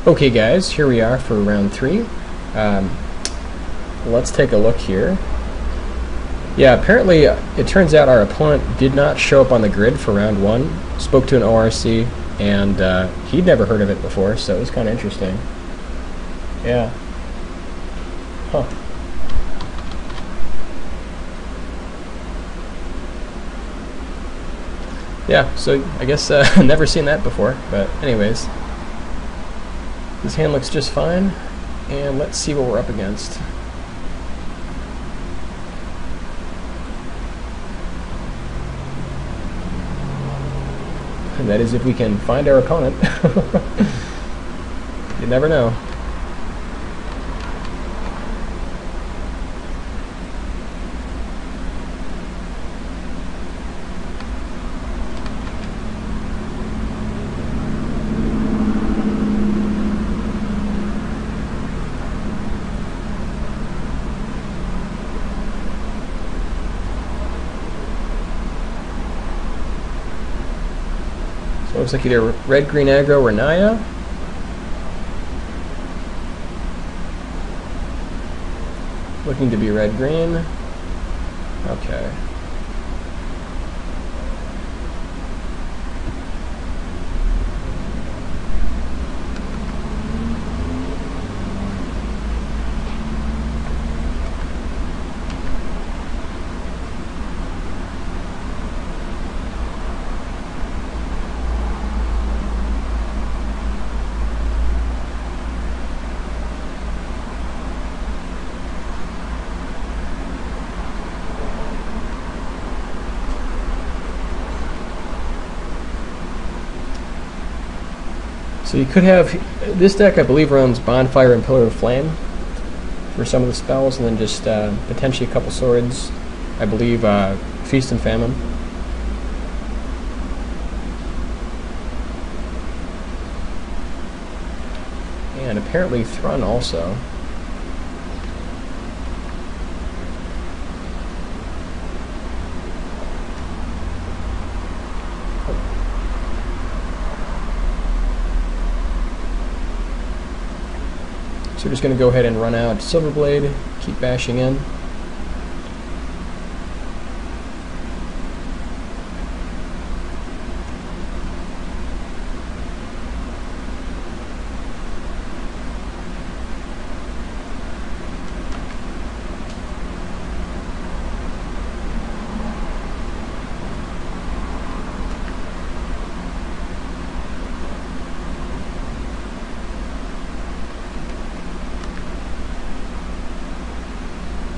Okay guys, here we are for round 3. Let's take a look here. Yeah, apparently it turns out our opponent did not show up on the grid for round 1, spoke to an ORC, and he'd never heard of it before, so it was kind of interesting. Yeah. Huh. Yeah, so I guess never seen that before, but anyways. This hand looks just fine, and let's see what we're up against. And that is if we can find our opponent. You never know. So it looks like either red, green, aggro, or Naya. Looking to be red, green. Okay. So you could have, this deck I believe runs Bonfire and Pillar of Flame for some of the spells, and then just potentially a couple swords. I believe Feast and Famine. And apparently Thrun also. So we're just going to go ahead and run out Silverblade, keep bashing in.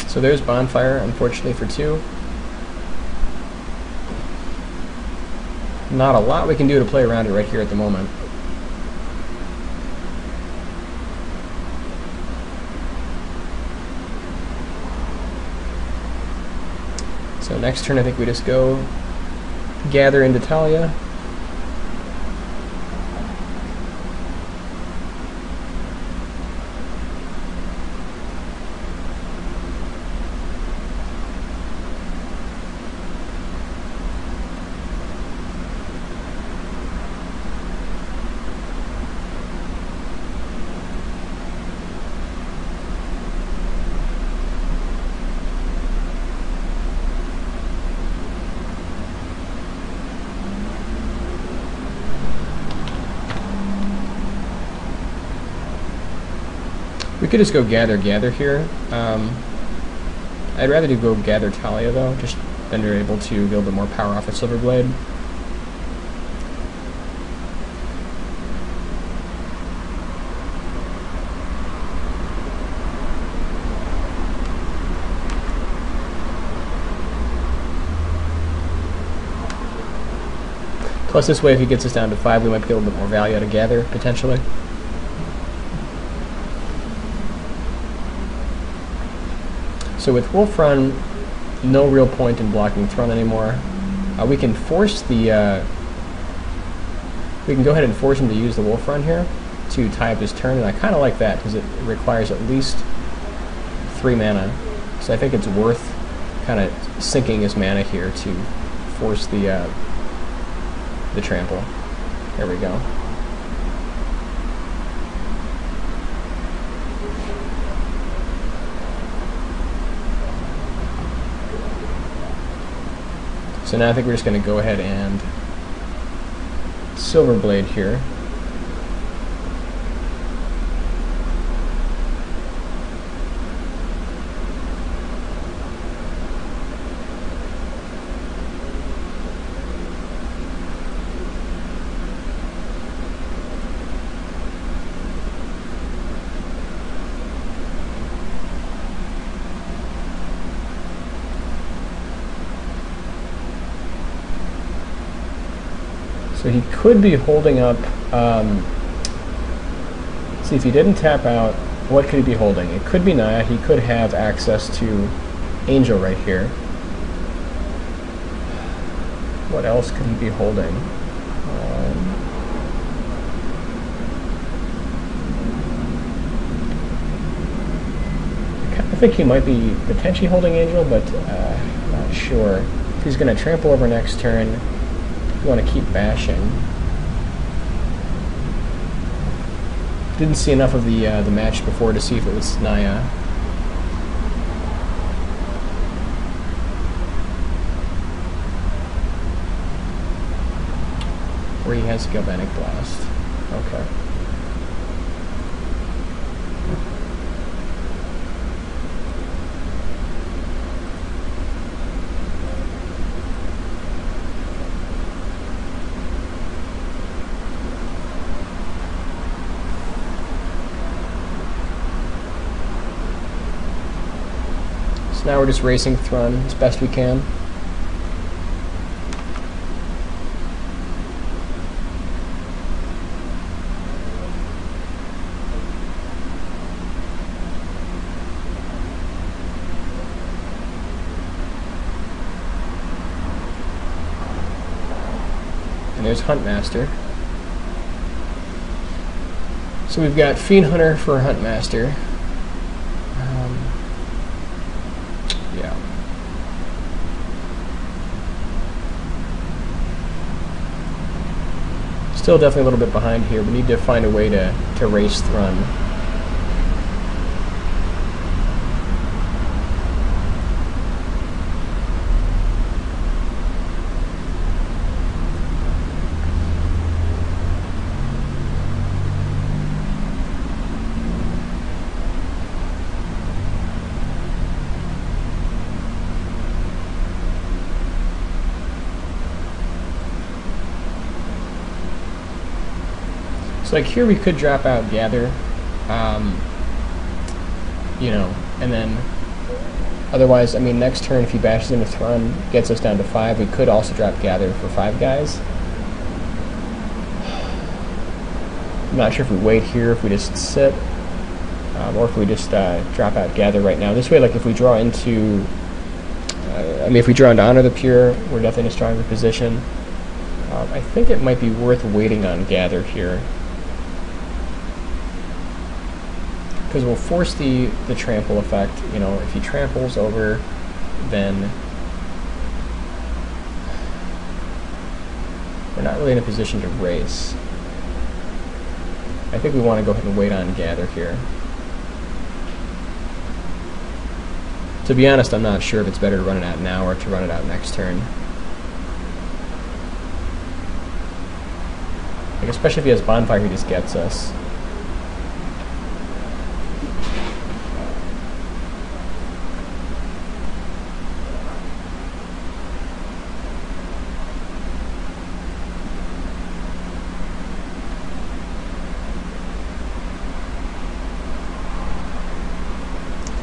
So there's Bonfire, unfortunately, for 2. Not a lot we can do to play around it right here at the moment. So next turn I think we just go gather into Talia. We could just go gather here. I'd rather go gather Talia though, just then you're able to get a little bit more power off of Silverblade. Plus this way, if he gets us down to 5, we might get a little bit more value out of gather, potentially. So with Wolf Run, no real point in blocking Thrun anymore. We can force the... we can go ahead and force him to use the Wolf Run here to tie up his turn, and I kind of like that because it requires at least 3 mana. So I think it's worth kind of sinking his mana here to force the trample. There we go. So now I think we're just going to go ahead and Silver Blade here. So he could be holding up, see if he didn't tap out, what could he be holding? It could be Naya, he could have access to Angel right here. What else could he be holding? I think he might be potentially holding Angel, but not sure. If he's going to trample over next turn, you want to keep bashing. Didn't see enough of the match before to see if it was Naya. Where he has Galvanic Blast. Okay. Now we're just racing Thrun as best we can. And there's Huntmaster. So we've got Fiend Hunter for Huntmaster. Yeah. Still definitely a little bit behind here. We need to find a way to race Thrun. So like here we could drop out Gather, you know, and then otherwise, I mean, next turn if he bashes into Thrun, gets us down to 5, we could also drop Gather for 5 guys. I'm not sure if we wait here, if we just sit, or if we just drop out Gather right now. This way, like if we draw into, I mean, if we draw into Honor the Pure, we're definitely in a stronger position. I think it might be worth waiting on Gather here. Because we'll force the trample effect. You know, if he tramples over, then we're not really in a position to race. I think we want to go ahead and wait on Gather here. To be honest, I'm not sure if it's better to run it out now or to run it out next turn. Like, especially if he has Bonfire, he just gets us.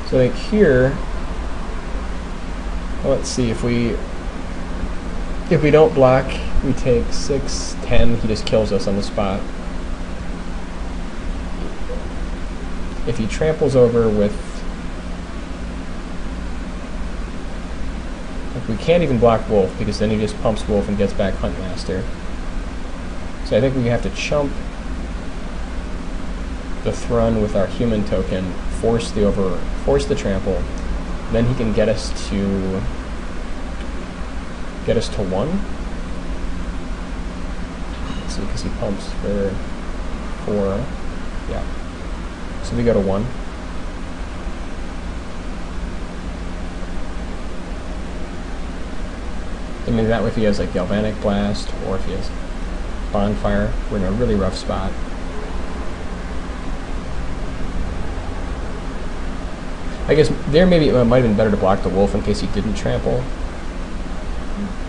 So like here, well, let's see, if we don't block, we take 6, 10, he just kills us on the spot. If he tramples over with, like, we can't even block Wolf because then he just pumps Wolf and gets back Huntmaster. So I think we have to chump the Thrun with our human token, force the trample, then he can get us to 1. Let's see, because he pumps for 4. Yeah. So we go to 1. I mean, that way if he has like Galvanic Blast, or if he has Bonfire, we're in a really rough spot. I guess there maybe it might have been better to block the Wolf in case he didn't trample.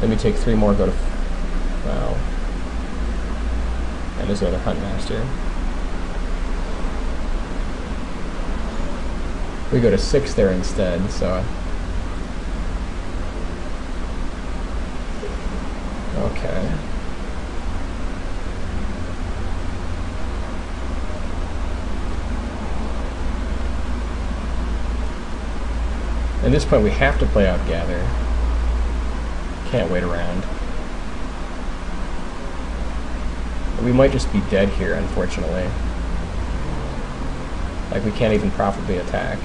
Let me take 3 more, go to... Wow. And there's another Huntmaster. We go to 6 there instead, so... Okay. At this point we have to play out Gather. Can't wait around. We might just be dead here, unfortunately. Like, we can't even profitably attack.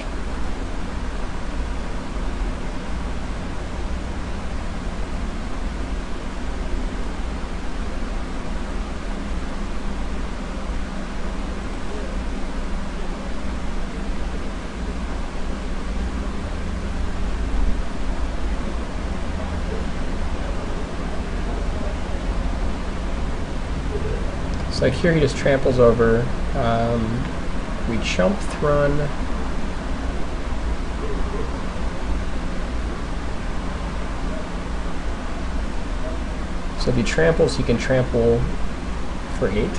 So like here he just tramples over. We chump Thrun. So if he tramples, he can trample for 8.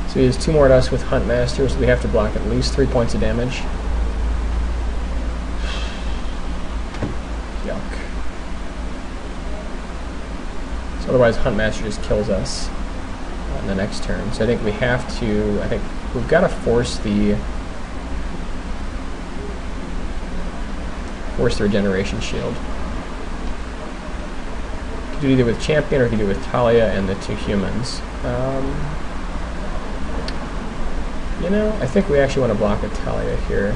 So he has 2 more at us with Huntmaster, so we have to block at least 3 points of damage. Otherwise, Huntmaster just kills us on the next turn. So I think we have to... I think we've got to force the regeneration shield. You can do it either with Champion or you can do it with Talia and the 2 humans. You know, I think we actually want to block a Talia here.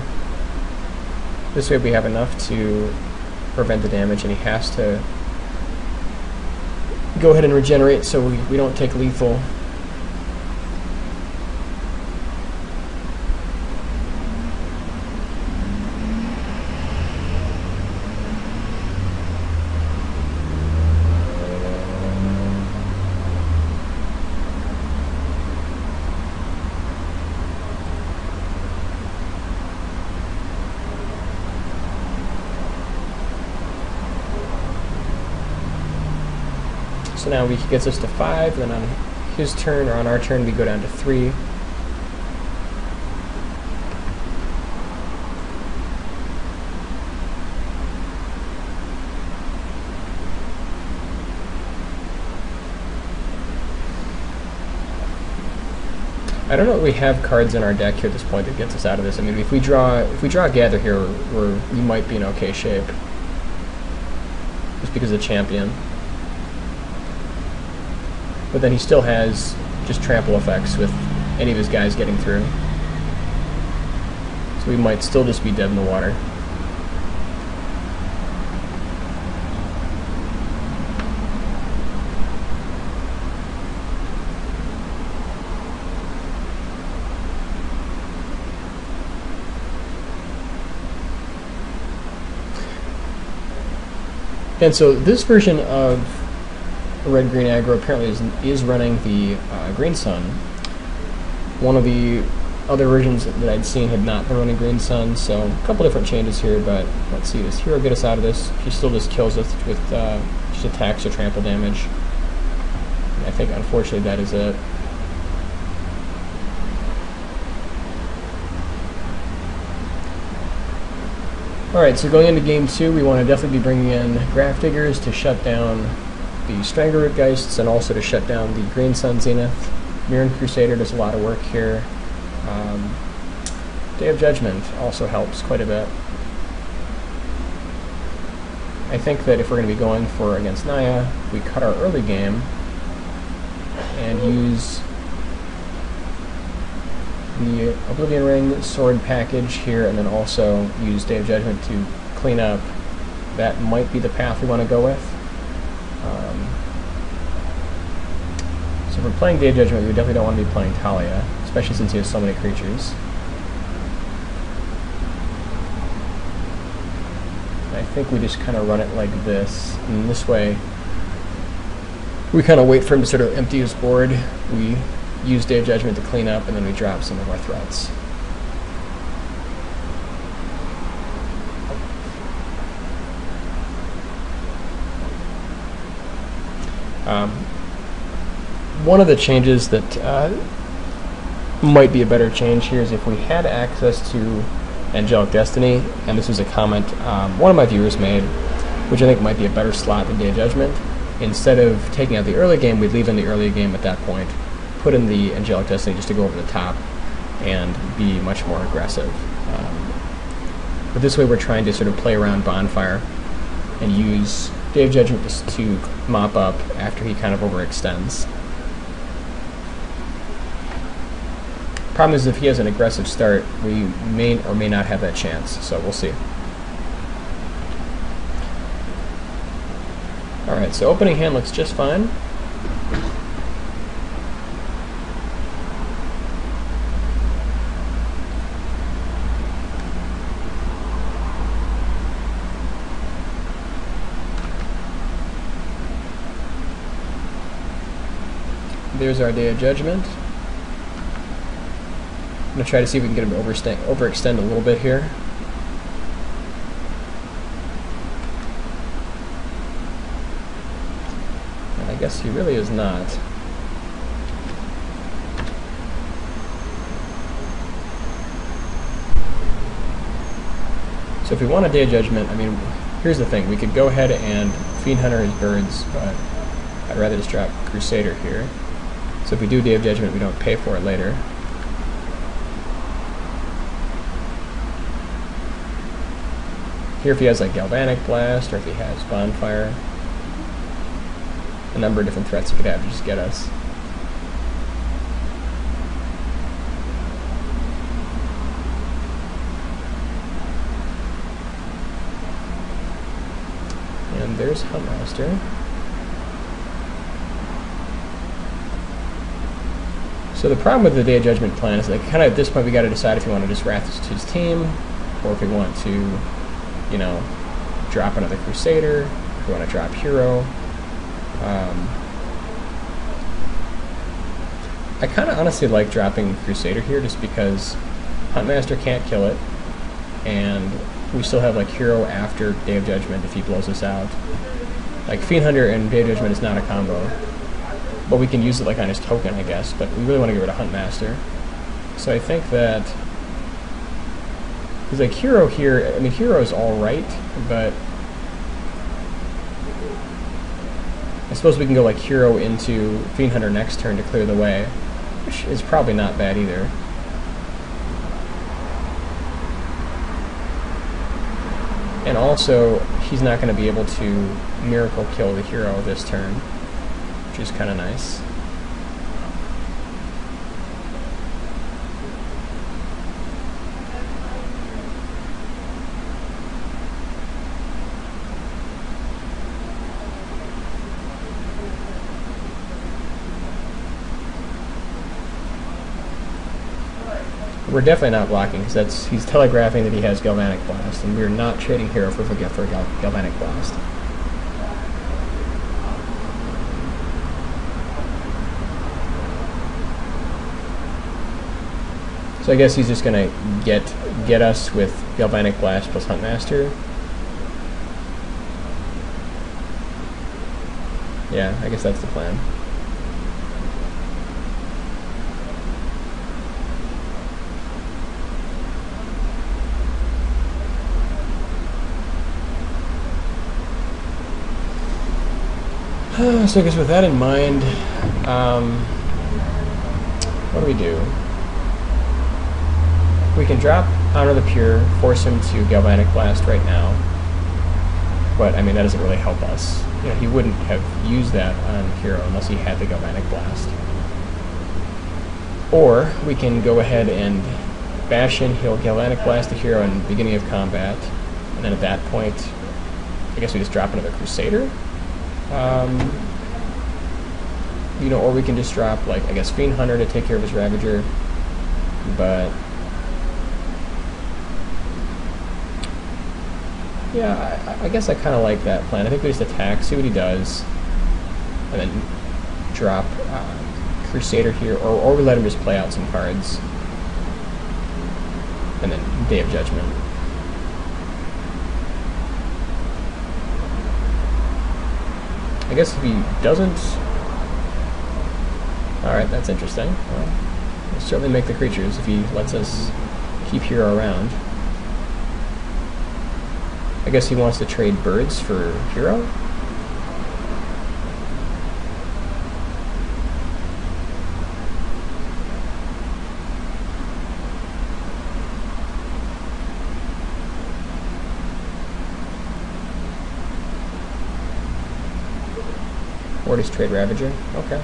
This way we have enough to prevent the damage, and he has to go ahead and regenerate so we don't take lethal. So now he gets us to 5, then on his turn, or on our turn, we go down to 3. I don't know if we have cards in our deck here at this point that gets us out of this. I mean, if we draw Gather here, we might be in okay shape, just because of Champion. But then he still has just trample effects with any of his guys getting through. So we might still just be dead in the water. And so this version of Red-Green Aggro apparently is running the Green Sun. One of the other versions that I'd seen had not been running Green Sun, so a couple different changes here, but let's see, does Hero get us out of this? She still just kills us with just attacks or trample damage. And I think unfortunately that is it. Alright, so going into game 2, we want to definitely be bringing in Grafdiggers to shut down the Strangleroot Geists and also to shut down the Green Sun Zenith. Mirran Crusader does a lot of work here. Day of Judgment also helps quite a bit. I think that if we're going to be going for against Naya, we cut our early game and use the Oblivion Ring sword package here, and then also use Day of Judgment to clean up. That might be the path we want to go with. So if we're playing Day of Judgment, we definitely don't want to be playing Talia, especially since he has so many creatures. think we just kind of run it like this, and this way we kind of wait for him to sort of empty his board. We use Day of Judgment to clean up, and then we drop some of our threats. One of the changes that might be a better change here is if we had access to Angelic Destiny, and this was a comment one of my viewers made, which I think might be a better slot than Day of Judgment. Instead of taking out the early game, we'd leave in the early game at that point, put in the Angelic Destiny just to go over the top and be much more aggressive. But this way we're trying to sort of play around Bonfire and use Day of Judgment just to mop up after he kind of overextends. Problem is, if he has an aggressive start, we may or may not have that chance, so we'll see. Alright, so opening hand looks just fine. There's our Day of Judgment. I'm going to try to see if we can get him to overextend a little bit here. And I guess he really is not. So if we want a Day of Judgment, I mean, here's the thing. We could go ahead and Fiend Hunter his birds, but I'd rather just drop Crusader here. So if we do Day of Judgment, we don't pay for it later. Here, if he has like Galvanic Blast, or if he has Bonfire, a number of different threats he could have to just get us. And there's Huntmaster. So the problem with the Day of Judgment plan is that kind of at this point we got to decide if we want to just wrath his team, or if we want to, you know, drop another Crusader, if we want to drop Hero. I kind of honestly like dropping Crusader here just because Huntmaster can't kill it, and we still have like Hero after Day of Judgment if he blows us out. Like Fiend Hunter and Day of Judgment is not a combo, but we can use it like on his token, I guess, but we really want to get rid of Huntmaster. So I think that because like Hero here, I mean Hero is alright, but I suppose we can go like Hero into Fiend Hunter next turn to clear the way, which is probably not bad either. And also, he's not going to be able to Miracle kill the Hero this turn, which is kind of nice. We're definitely not blocking, because he's telegraphing that he has Galvanic Blast, and we're not trading Hero if we forget for Galvanic Blast. So I guess he's just gonna get us with Galvanic Blast plus Huntmaster. Yeah, I guess that's the plan. So I guess with that in mind, what do we do? We can drop Honor the Pure, force him to Galvanic Blast right now, but I mean that doesn't really help us. You know, he wouldn't have used that on Hero unless he had the Galvanic Blast. Or we can go ahead and bash in, he'll Galvanic Blast the Hero in the beginning of combat, and then at that point, I guess we just drop another Crusader. You know, or we can just drop, like, I guess Fiend Hunter to take care of his Ravager, but Yeah, I guess I kind of like that plan. I think we just attack, see what he does, and then drop Crusader here, or we let him just play out some cards, and then Day of Judgment. I guess if he doesn't... Alright, that's interesting. Well, we'll certainly make the creatures if he lets us keep hero around. I guess he wants to trade birds for hero? Or just trade Ravager? Okay.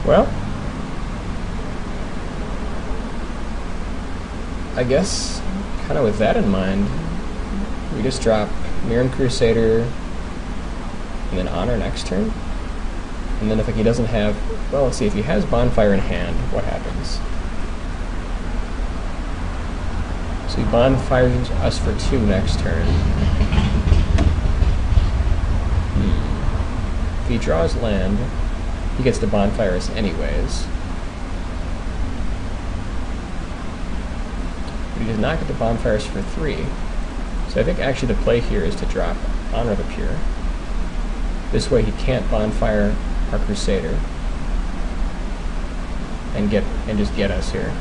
Well, I guess, kind of with that in mind, we just drop Mirren Crusader and then Honor next turn. And then if he doesn't have, well, let's see, if he has Bonfire in hand, what happens? So he bonfires us for 2 next turn. If he draws land, he gets to bonfire us anyways. But he does not get to bonfire us for 3. So I think actually the play here is to drop Honor the Pure. This way he can't bonfire our Crusader and just get us here.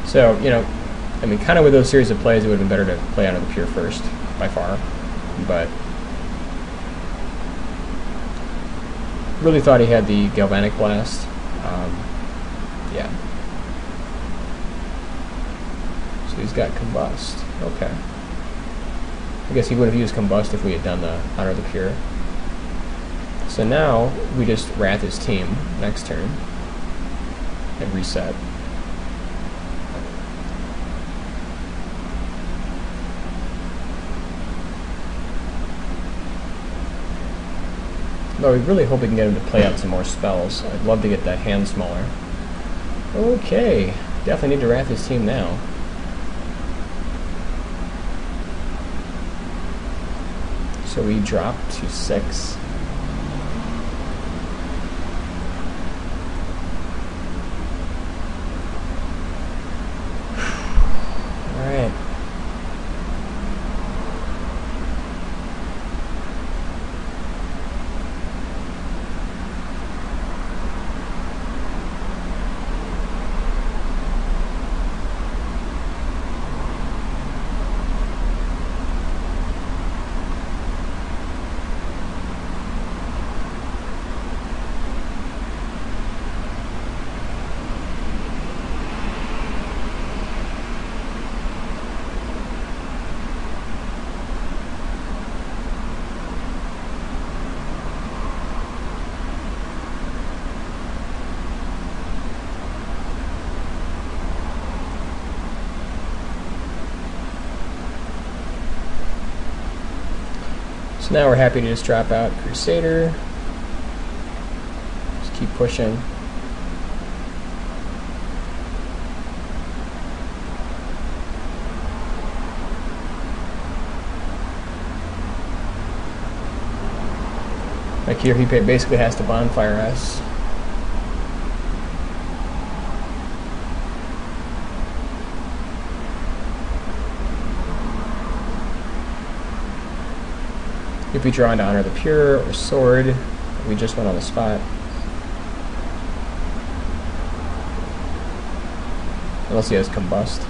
So, you know, I mean, kind of with those series of plays, it would have been better to play Honor the Pure first, by far. But really thought he had the Galvanic Blast. Yeah. So he's got Combust. Okay. I guess he would have used Combust if we had done the Honor the Pure. So now we just Wrath his team next turn and reset. Though we really hope we can get him to play out some more spells. I'd love to get that hand smaller. Okay, definitely need to Wrath his team now. So we drop to 6. Alright. So now we're happy to just drop out Crusader. Just keep pushing. Like here, he basically has to bonfire us. If we draw into Honor the Pure or Sword, we just went on the spot. Unless he has Combust.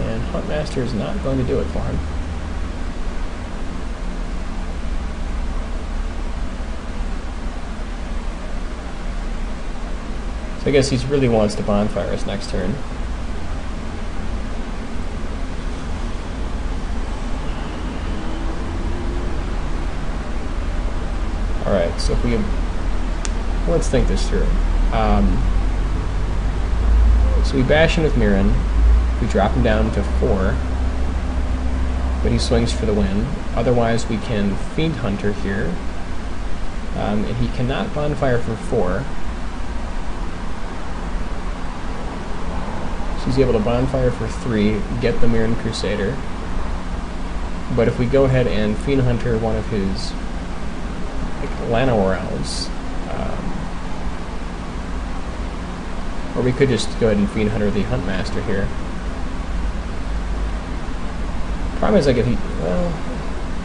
And Huntmaster is not going to do it for him. So I guess he really wants to bonfire us next turn. Alright, so if we let's think this through. So we bash in with Mirren. We drop him down to 4, but he swings for the win. Otherwise, we can Fiend Hunter here, and he cannot Bonfire for 4. So he's able to Bonfire for 3, get the Mirren Crusader. But if we go ahead and Fiend Hunter one of his Llanowar Elves, or we could just go ahead and Fiend Hunter the Huntmaster here. Problem is, like, if he, well,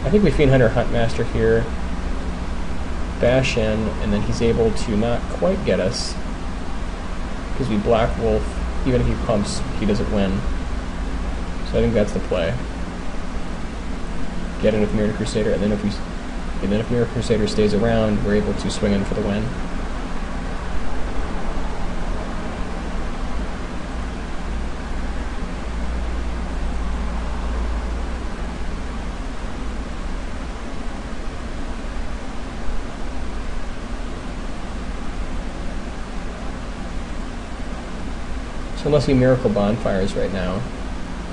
I think we Fiend Hunter Huntmaster here, bash in, and then he's able to not quite get us, because we Black Wolf, even if he pumps, he doesn't win. So I think that's the play. Get in with Mirror Crusader, and then if Mirror Crusader stays around, we're able to swing in for the win. So unless he Miracle Bonfires right now,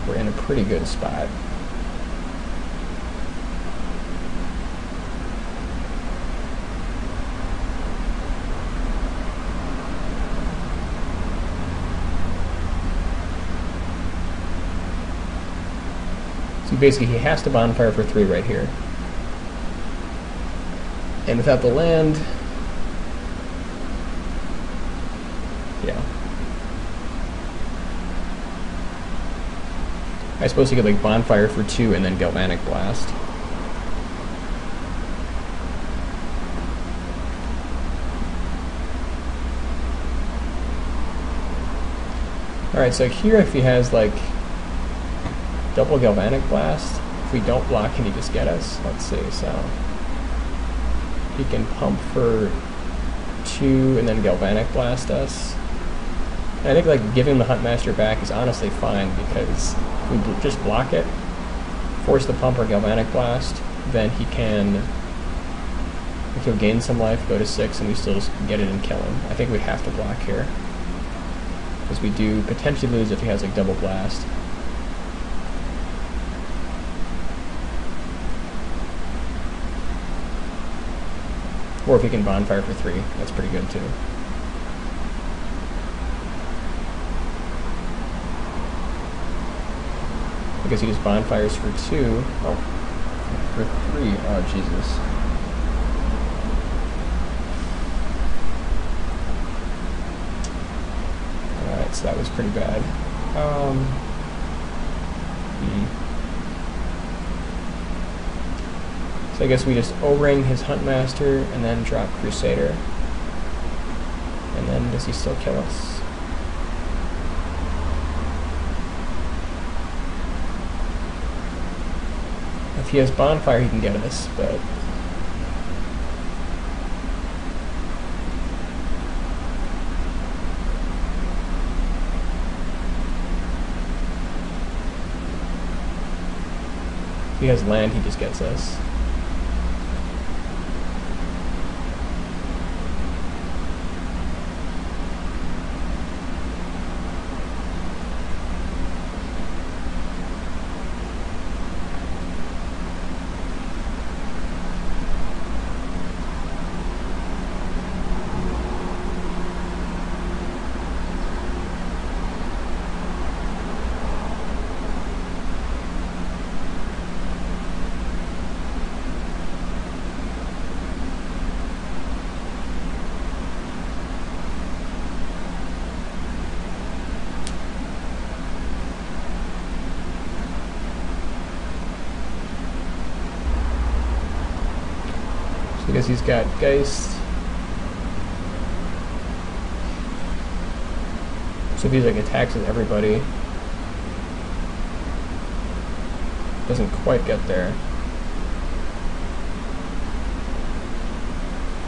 we're in a pretty good spot. So basically he has to Bonfire for 3 right here. And without the land, yeah. I suppose he could like Bonfire for 2 and then Galvanic Blast. Alright, so here if he has like double Galvanic Blast, if we don't block, can he just get us? Let's see, so he can pump for 2 and then Galvanic Blast us. And I think like giving the Huntmaster back is honestly fine, because if we just block it, force the pump or Galvanic Blast, then he can, if he'll gain some life, go to 6, and we still just get it and kill him. I think we have to block here, because we do potentially lose if he has like double blast. Or if he can Bonfire for 3, that's pretty good too. Because he just Bonfires for 2. Oh, for 3. Oh, Jesus. Alright, so that was pretty bad. So I guess we just O-ring his Huntmaster and then drop Crusader. And then does he still kill us? If he has Bonfire, he can get us, but if he has land, he just gets us. Because he's got Geist. So if he like attacks with everybody, doesn't quite get there.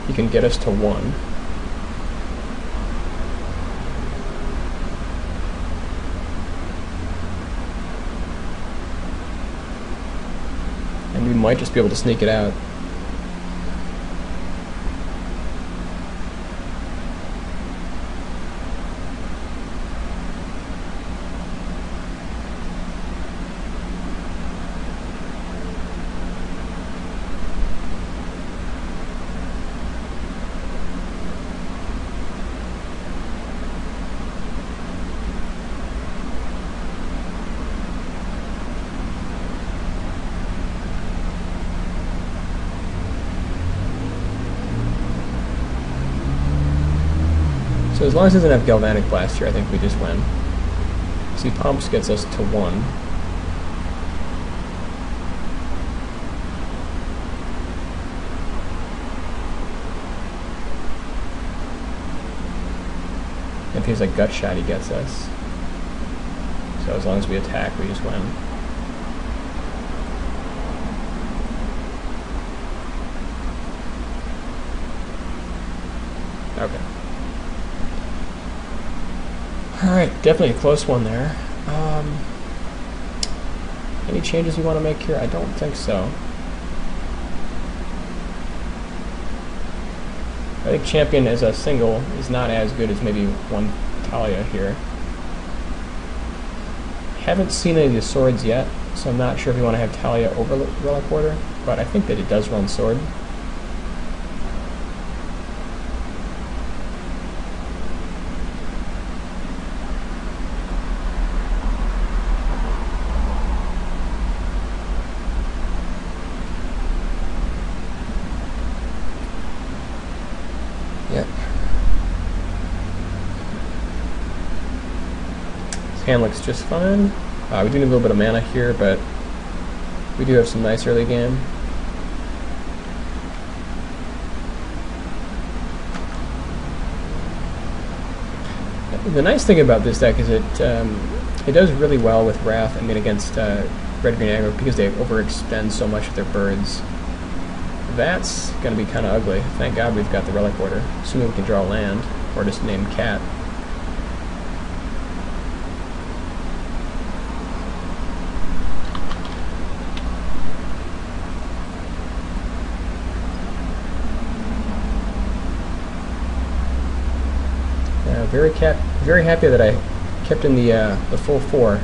He can get us to 1. And we might just be able to sneak it out. as long as it doesn't have Galvanic Blast here, I think we just win. See, Pumps gets us to 1. If he's like Gut Shot, he gets us. So as long as we attack, we just win. Okay. Alright, definitely a close one there. Any changes we want to make here? I don't think so. I think Champion as a single is not as good as maybe one Talia here. Haven't seen any of the swords yet, so I'm not sure if you want to have Talia over Relic Order, but I think that it does run sword. Yep. His hand looks just fine. We do need a little bit of mana here, but we do have some nice early game. The nice thing about this deck is it does really well with Wrath, I mean against red-green aggro, because they overextend so much with their birds. That's going to be kind of ugly. Thank God we've got the Relic Order, assuming we can draw land, or just name Cat. Very happy that I kept in the full 4.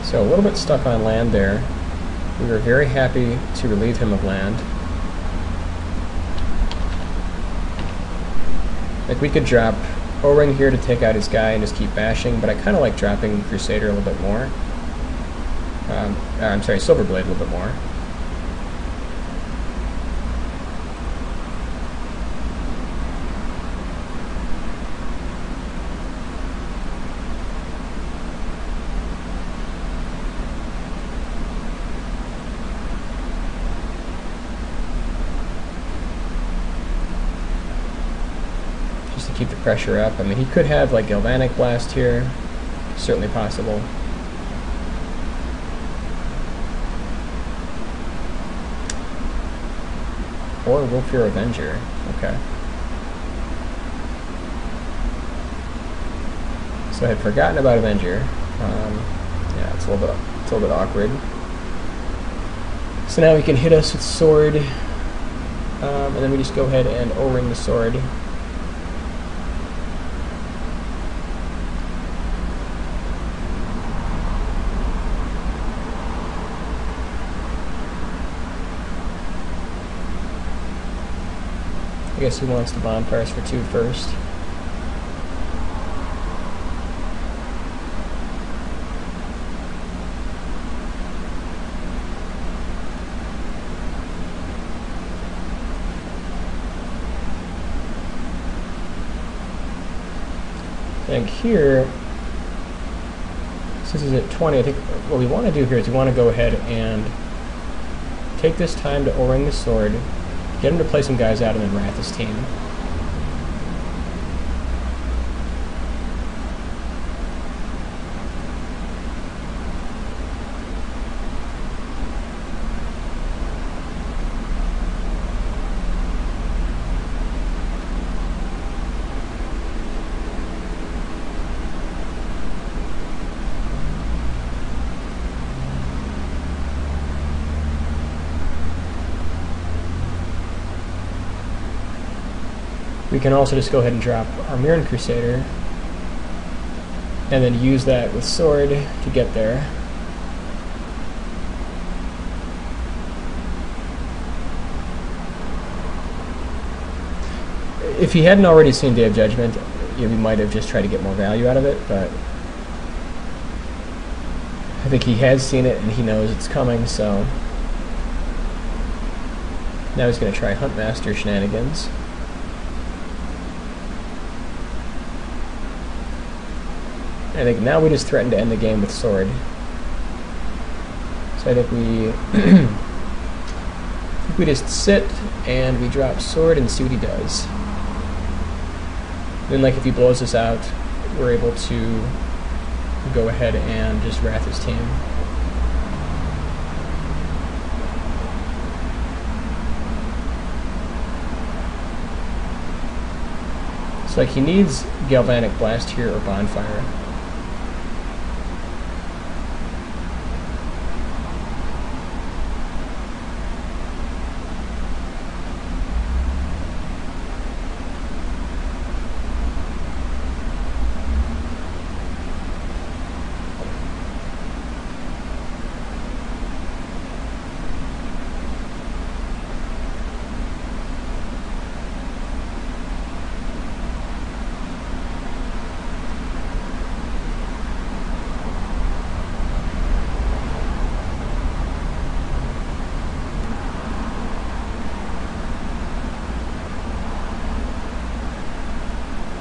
So a little bit stuck on land there. We were very happy to relieve him of land. Like, we could drop O-Ring here to take out his guy and just keep bashing, but I kind of like dropping Crusader a little bit more. I'm sorry, Silverblade a little bit more. Keep the pressure up. I mean, he could have like Galvanic Blast here, certainly possible. Or Wolfear Avenger. Okay. So I had forgotten about Avenger. Yeah, it's a little bit awkward. So now he can hit us with sword, and then we just go ahead and O-ring the sword. I guess he wants the bonfires for 2 first. I think here, since he's at 20, I think what we want to do here is we want to go ahead and take this time to O-ring the sword, get him to play some guys out, and then Wrath his team. We can also just go ahead and drop our Mirran Crusader, and then use that with sword to get there. if he hadn't already seen Day of Judgment, we might have just tried to get more value out of it, but I think he has seen it and he knows it's coming, so now he's going to try Huntmaster shenanigans. I think now we just threaten to end the game with sword. So I think we just sit and we drop sword and see what he does. Then, like, if he blows us out, we're able to go ahead and just wrath his team. So, like, he needs Galvanic Blast here or Bonfire.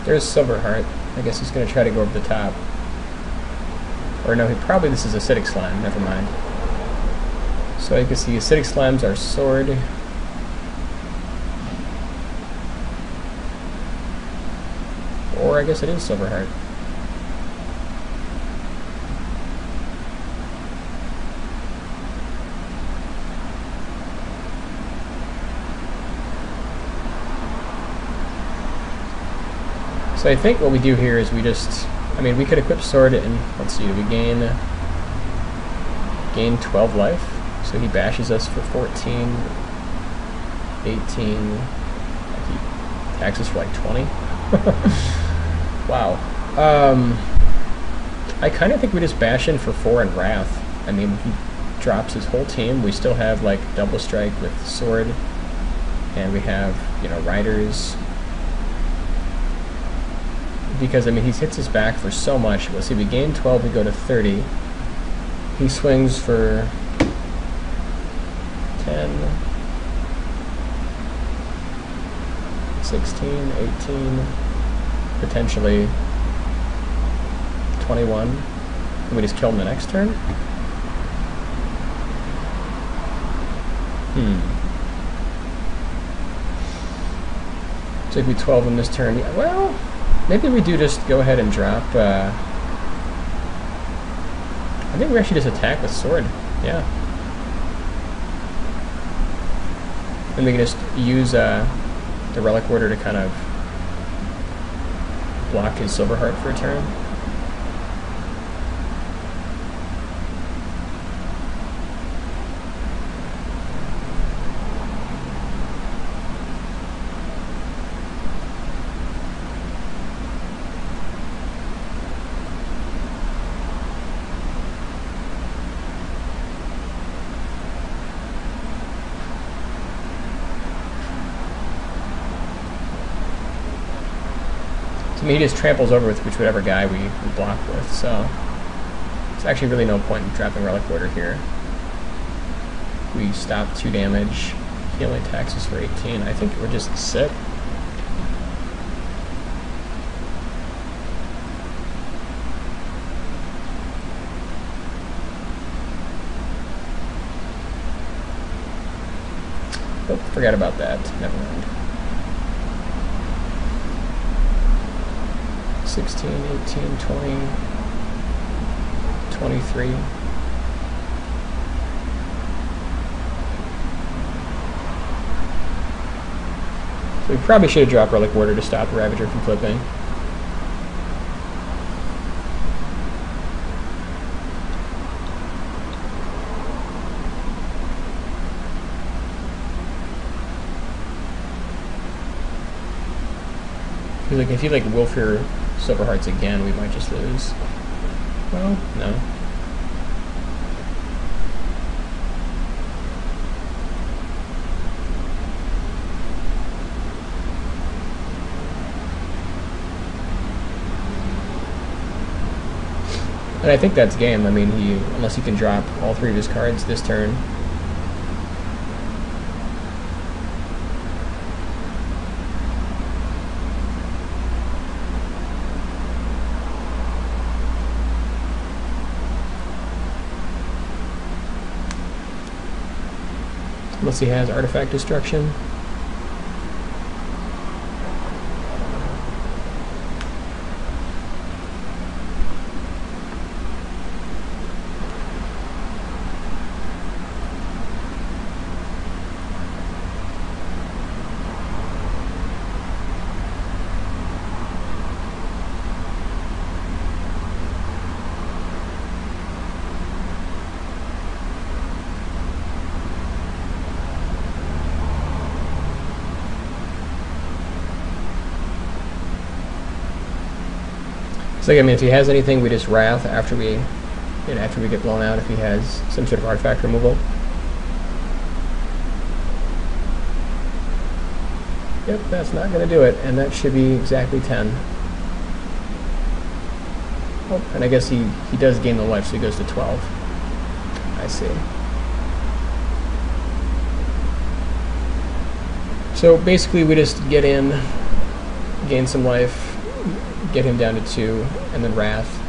There's Silverheart. I guess he's going to try to go over the top. Or no, this is Acidic Slime. Never mind. So you can see Acidic Slimes are sword. Or I guess it is Silverheart. So I think what we do here is we just, we could equip sword and, let's see, we gain 12 life. So he bashes us for 14, 18, he attacks us for like 20. Wow. I kind of think we just bash in for 4 and Wrath. He drops his whole team. We still have like double strike with sword, and we have, riders. Because, he hits us back for so much. Let's see, we gain 12, we go to 30. He swings for 10, 16, 18, potentially 21. And we just kill him the next turn? So if we 12 him this turn, yeah, well, maybe we do just go ahead and drop, I think we actually just attack with sword, yeah. And we can just use the Relic Order to kind of block his Silverheart for a turn. He just tramples over with whichever guy we block with, so there's actually really no point in dropping Relic Order here. We stop 2 damage, he only attacks us for 18. I think we're just sit. Oh, forgot about that, never mind. 16, 18, 20, 23. So we probably should have dropped Relic Order to stop Ravager from flipping. Like if you wolf your Silverhearts again, we might just lose. Well, no. And I think that's game. I mean, unless he can drop all three of his cards this turn. Unless he has artifact destruction. So I mean, if he has anything, we just Wrath after we get blown out. If he has some sort of artifact removal. Yep, that's not going to do it, and that should be exactly 10. Oh, and I guess he does gain the life, so he goes to 12. I see. So basically, we just get in, gain some life, get him down to 2, and then Wrath.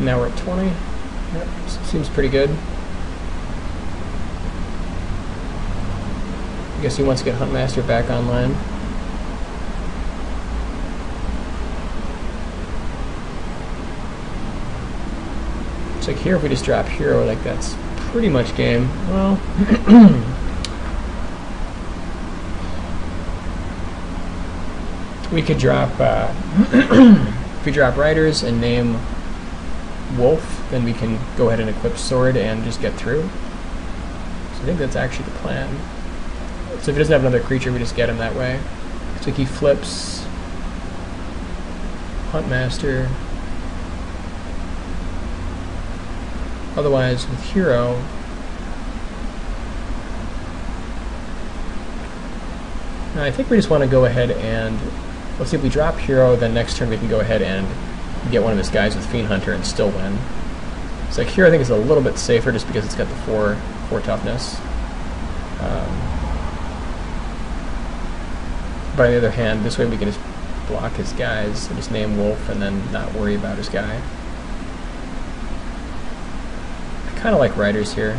Now we're at 20. Yep, seems pretty good. I guess he wants to get Huntmaster back online. It's like here if we just drop Hero, like that's pretty much game. Well, we could drop if we drop Riders and name Wolf, then we can go ahead and equip Sword and just get through. So I think that's actually the plan. So if he doesn't have another creature, we just get him that way. So he flips Huntmaster. Otherwise, with Hero, I think we just want to go ahead and, let's see, if we drop Hero, then next turn we can go ahead and get one of his guys with Fiend Hunter and still win. So like here I think it's a little bit safer just because it's got the 4 toughness. But on the other hand, this way we can just block his guys and just name Wolf and then not worry about his guy. I kind of like Riders here.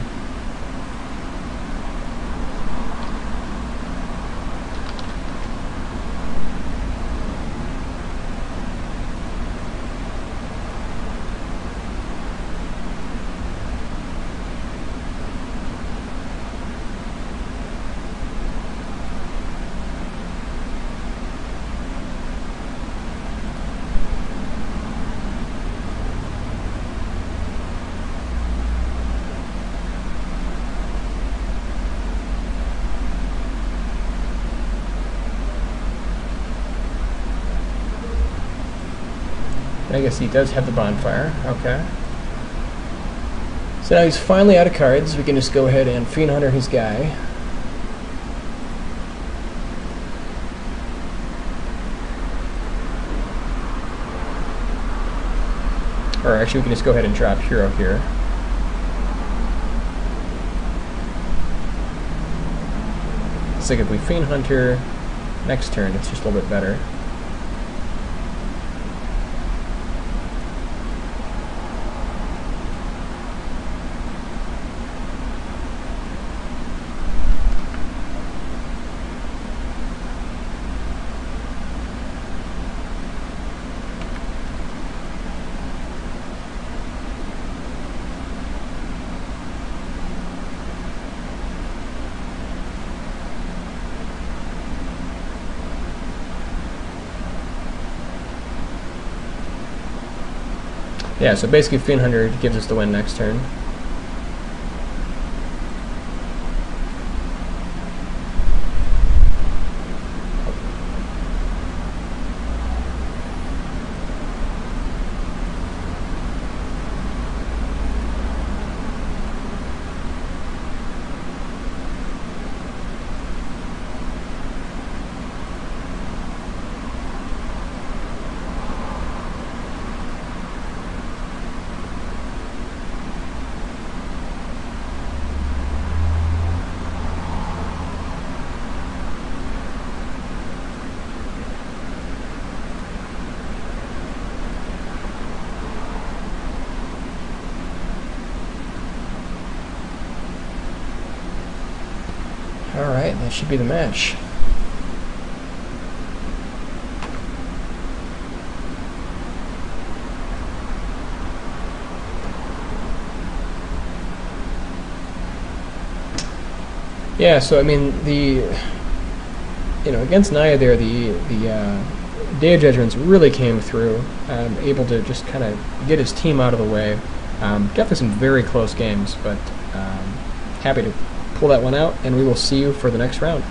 I guess he does have the bonfire. Okay. So now he's finally out of cards. We can just go ahead and Fiend Hunter his guy. Or actually, we can just go ahead and drop Hero here. It's like if we Fiend Hunter next turn, it's just a little bit better. Yeah, so basically Fiend Hunter gives us the win next turn. Alright, that should be the match. Yeah, so I mean against Naya there, the Day of Judgments really came through, able to just kind of get his team out of the way. Definitely some very close games, but happy to pull that one out, and we will see you for the next round.